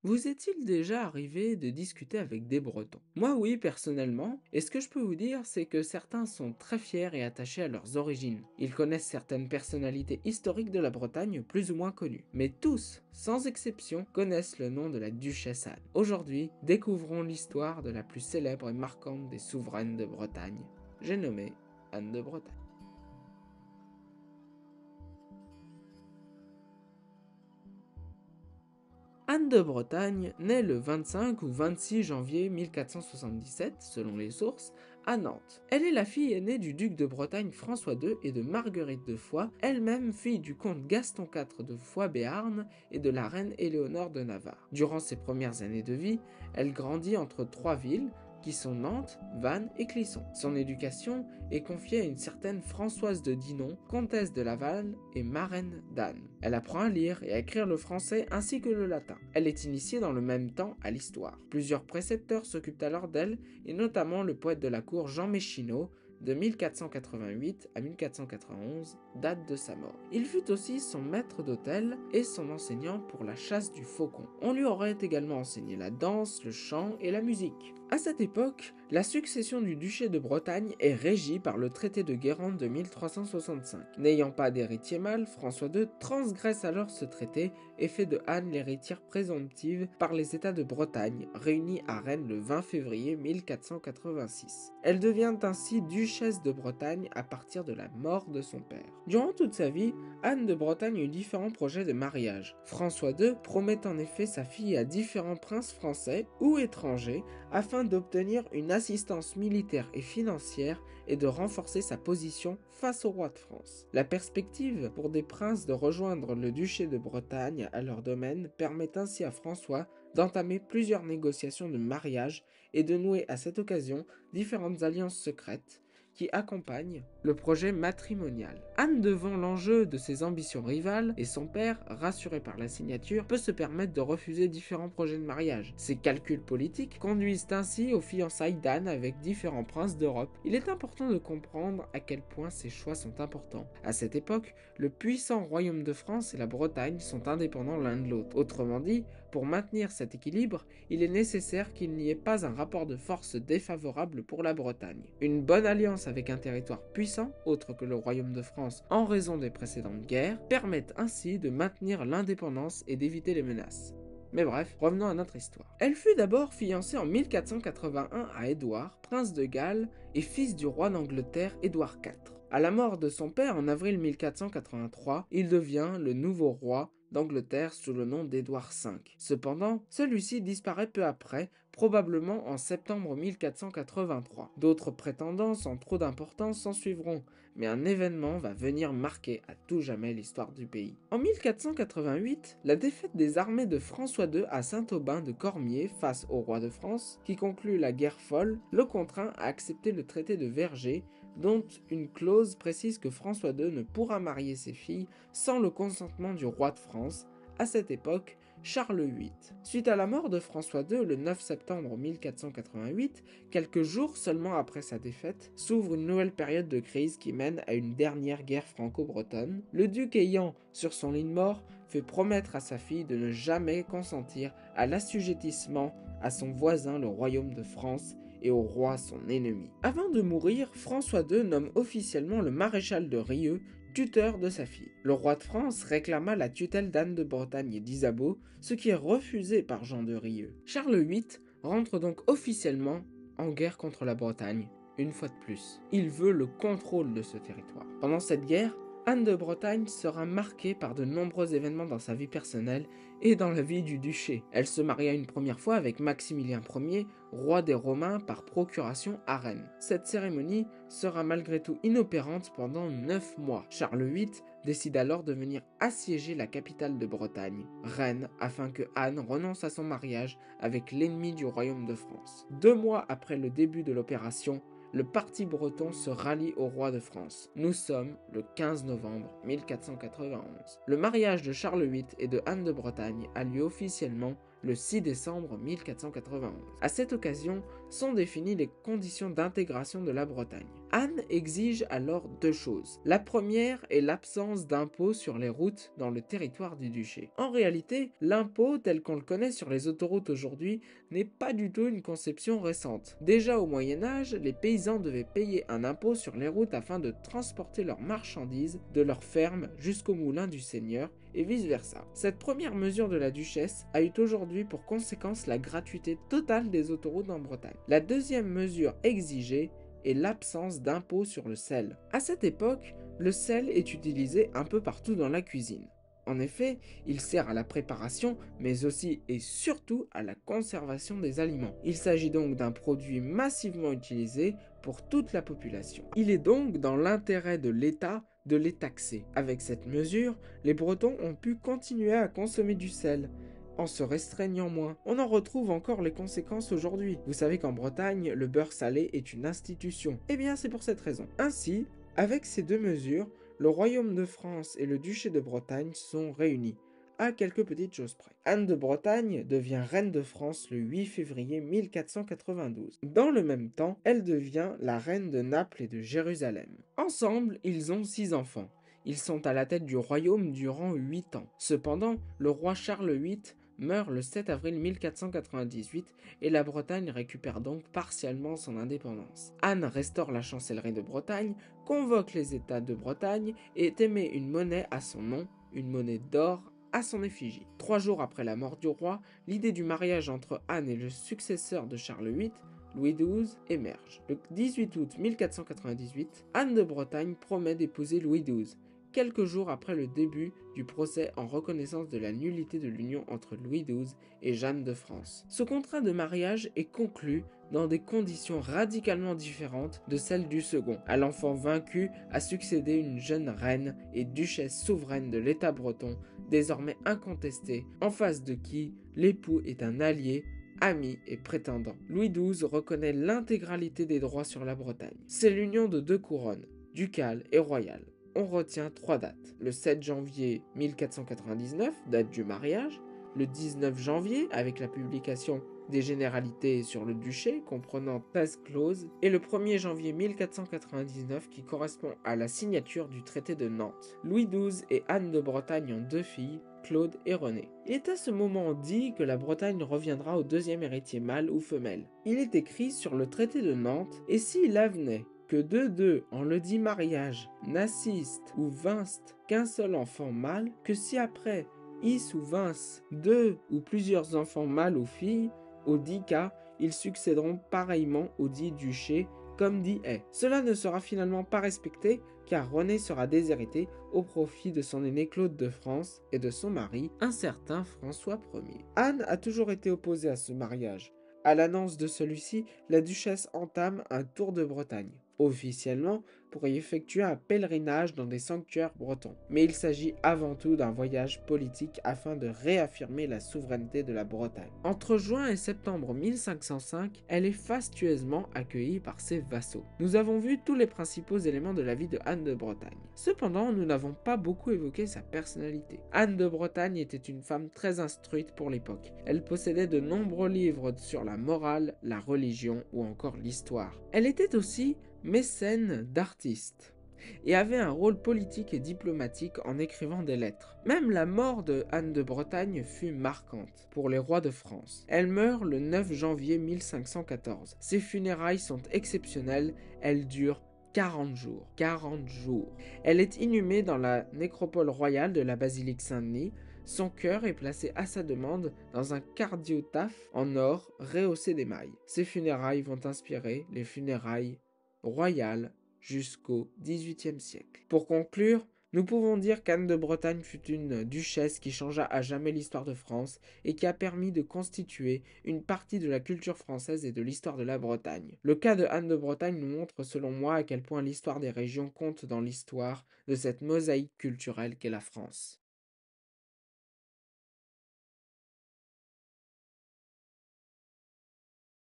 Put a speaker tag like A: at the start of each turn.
A: Vous est-il déjà arrivé de discuter avec des Bretons? Moi oui, personnellement, et ce que je peux vous dire, c'est que certains sont très fiers et attachés à leurs origines. Ils connaissent certaines personnalités historiques de la Bretagne plus ou moins connues. Mais tous, sans exception, connaissent le nom de la duchesse Anne. Aujourd'hui, découvrons l'histoire de la plus célèbre et marquante des souveraines de Bretagne. J'ai nommé Anne de Bretagne. Anne de Bretagne naît le 25 ou 26 janvier 1477, selon les sources, à Nantes. Elle est la fille aînée du duc de Bretagne François II et de Marguerite de Foix, elle-même fille du comte Gaston IV de Foix-Béarn et de la reine Éléonore de Navarre. Durant ses premières années de vie, elle grandit entre trois villes, qui sont Nantes, Vannes et Clisson. Son éducation est confiée à une certaine Françoise de Dinon, comtesse de Laval et marraine d'Anne. Elle apprend à lire et à écrire le français ainsi que le latin. Elle est initiée dans le même temps à l'histoire. Plusieurs précepteurs s'occupent alors d'elle, et notamment le poète de la cour Jean Méchineau, de 1488 à 1491, date de sa mort. Il fut aussi son maître d'hôtel et son enseignant pour la chasse du faucon. On lui aurait également enseigné la danse, le chant et la musique. À cette époque, la succession du duché de Bretagne est régie par le traité de Guérande de 1365. N'ayant pas d'héritier mâle, François II transgresse alors ce traité et fait de Anne l'héritière présomptive par les États de Bretagne, réunis à Rennes le 20 février 1486. Elle devient ainsi duchesse de Bretagne à partir de la mort de son père. Durant toute sa vie, Anne de Bretagne eut différents projets de mariage. François II promet en effet sa fille à différents princes français ou étrangers afin d'obtenir une assistance militaire et financière et de renforcer sa position face au roi de France. La perspective pour des princes de rejoindre le duché de Bretagne à leur domaine permet ainsi à François d'entamer plusieurs négociations de mariage et de nouer à cette occasion différentes alliances secrètes qui accompagnent le projet matrimonial. Anne, devant l'enjeu de ses ambitions rivales, et son père, rassuré par la signature, peut se permettre de refuser différents projets de mariage. Ses calculs politiques conduisent ainsi aux fiançailles d'Anne avec différents princes d'Europe. Il est important de comprendre à quel point ces choix sont importants. À cette époque, le puissant royaume de France et la Bretagne sont indépendants l'un de l'autre. Autrement dit, pour maintenir cet équilibre, il est nécessaire qu'il n'y ait pas un rapport de force défavorable pour la Bretagne. Une bonne alliance avec un territoire puissant, autre que le royaume de France en raison des précédentes guerres, permet ainsi de maintenir l'indépendance et d'éviter les menaces. Mais bref, revenons à notre histoire. Elle fut d'abord fiancée en 1481 à Édouard, prince de Galles et fils du roi d'Angleterre Édouard IV. À la mort de son père en avril 1483, il devient le nouveau roi d'Angleterre sous le nom d'Édouard V. Cependant, celui-ci disparaît peu après, probablement en septembre 1483. D'autres prétendants sans trop d'importance s'en suivront, mais un événement va venir marquer à tout jamais l'histoire du pays. En 1488, la défaite des armées de François II à Saint-Aubin de Cormier face au roi de France, qui conclut la guerre folle, le contraint à accepter le traité de Vergers, dont une clause précise que François II ne pourra marier ses filles sans le consentement du roi de France, à cette époque Charles VIII. Suite à la mort de François II le 9 septembre 1488, quelques jours seulement après sa défaite, s'ouvre une nouvelle période de crise qui mène à une dernière guerre franco-bretonne, le duc ayant, sur son lit de mort, fait promettre à sa fille de ne jamais consentir à l'assujettissement à son voisin le royaume de France et au roi son ennemi. Avant de mourir, François II nomme officiellement le maréchal de Rieux tuteur de sa fille. Le roi de France réclama la tutelle d'Anne de Bretagne et d'Isabeau, ce qui est refusé par Jean de Rieux. Charles VIII rentre donc officiellement en guerre contre la Bretagne, une fois de plus. Il veut le contrôle de ce territoire. Pendant cette guerre, Anne de Bretagne sera marquée par de nombreux événements dans sa vie personnelle et dans la vie du duché. Elle se maria une première fois avec Maximilien Ier, roi des Romains par procuration à Rennes. Cette cérémonie sera malgré tout inopérante pendant 9 mois. Charles VIII décide alors de venir assiéger la capitale de Bretagne, Rennes, afin que Anne renonce à son mariage avec l'ennemi du royaume de France. 2 mois après le début de l'opération, le parti breton se rallie au roi de France. Nous sommes le 15 novembre 1491. Le mariage de Charles VIII et de Anne de Bretagne a lieu officiellement le 6 décembre 1491. À cette occasion sont définies les conditions d'intégration de la Bretagne. Anne exige alors deux choses. La première est l'absence d'impôt sur les routes dans le territoire du duché. En réalité, l'impôt tel qu'on le connaît sur les autoroutes aujourd'hui n'est pas du tout une conception récente. Déjà au Moyen Âge, les paysans devaient payer un impôt sur les routes afin de transporter leurs marchandises de leur ferme jusqu'au moulin du seigneur et vice-versa. Cette première mesure de la duchesse a eu aujourd'hui pour conséquence la gratuité totale des autoroutes en Bretagne. La deuxième mesure exigée et l'absence d'impôt sur le sel. À cette époque, le sel est utilisé un peu partout dans la cuisine. En effet, il sert à la préparation, mais aussi et surtout à la conservation des aliments. Il s'agit donc d'un produit massivement utilisé pour toute la population. Il est donc dans l'intérêt de l'État de les taxer. Avec cette mesure, les Bretons ont pu continuer à consommer du sel, en se restreignant moins. On en retrouve encore les conséquences aujourd'hui. Vous savez qu'en Bretagne, le beurre salé est une institution. Eh bien, c'est pour cette raison. Ainsi, avec ces deux mesures, le royaume de France et le duché de Bretagne sont réunis, à quelques petites choses près. Anne de Bretagne devient reine de France le 8 février 1492. Dans le même temps, elle devient la reine de Naples et de Jérusalem. Ensemble, ils ont 6 enfants. Ils sont à la tête du royaume durant 8 ans. Cependant, le roi Charles VIII meurt le 7 avril 1498 et la Bretagne récupère donc partiellement son indépendance. Anne restaure la chancellerie de Bretagne, convoque les États de Bretagne et émet une monnaie à son nom, une monnaie d'or à son effigie. 3 jours après la mort du roi, l'idée du mariage entre Anne et le successeur de Charles VIII, Louis XII, émerge. Le 18 août 1498, Anne de Bretagne promet d'épouser Louis XII, quelques jours après le début du procès en reconnaissance de la nullité de l'union entre Louis XII et Jeanne de France. Ce contrat de mariage est conclu dans des conditions radicalement différentes de celles du second. À l'enfant vaincu a succédé une jeune reine et duchesse souveraine de l'État breton, désormais incontestée, en face de qui l'époux est un allié, ami et prétendant. Louis XII reconnaît l'intégralité des droits sur la Bretagne. C'est l'union de deux couronnes, ducale et royale. On retient 3 dates. Le 7 janvier 1499, date du mariage, le 19 janvier avec la publication des généralités sur le duché comprenant 13 clauses, et le 1er janvier 1499 qui correspond à la signature du traité de Nantes. Louis XII et Anne de Bretagne ont 2 filles, Claude et Renée. Il est à ce moment dit que la Bretagne reviendra au deuxième héritier mâle ou femelle. Il est écrit sur le traité de Nantes, et s'il avenait que deux en le dit mariage n'assistent ou vinsent qu'un seul enfant mâle, que si après is ou vincent 2 ou plusieurs enfants mâles ou filles, au dit cas, ils succéderont pareillement au dit duché, comme dit est. Cela ne sera finalement pas respecté, car René sera déshéritée au profit de son aîné Claude de France et de son mari, un certain François Ier. Anne a toujours été opposée à ce mariage. À l'annonce de celui-ci, la duchesse entame un tour de Bretagne, officiellement pour y effectuer un pèlerinage dans des sanctuaires bretons. Mais il s'agit avant tout d'un voyage politique afin de réaffirmer la souveraineté de la Bretagne. Entre juin et septembre 1505, elle est fastueusement accueillie par ses vassaux. Nous avons vu tous les principaux éléments de la vie de Anne de Bretagne. Cependant, nous n'avons pas beaucoup évoqué sa personnalité. Anne de Bretagne était une femme très instruite pour l'époque. Elle possédait de nombreux livres sur la morale, la religion ou encore l'histoire. Elle était aussi mécène d'artistes et avait un rôle politique et diplomatique en écrivant des lettres. Même la mort de Anne de Bretagne fut marquante pour les rois de France. Elle meurt le 9 janvier 1514. Ses funérailles sont exceptionnelles, elles durent 40 jours. 40 jours. Elle est inhumée dans la nécropole royale de la basilique Saint-Denis. Son cœur est placé à sa demande dans un cardiotaphe en or rehaussé d'émail. Ses funérailles vont inspirer les funérailles royales jusqu'au XVIIIe siècle. Pour conclure, nous pouvons dire qu'Anne de Bretagne fut une duchesse qui changea à jamais l'histoire de France et qui a permis de constituer une partie de la culture française et de l'histoire de la Bretagne. Le cas de Anne de Bretagne nous montre selon moi à quel point l'histoire des régions compte dans l'histoire de cette mosaïque culturelle qu'est la France.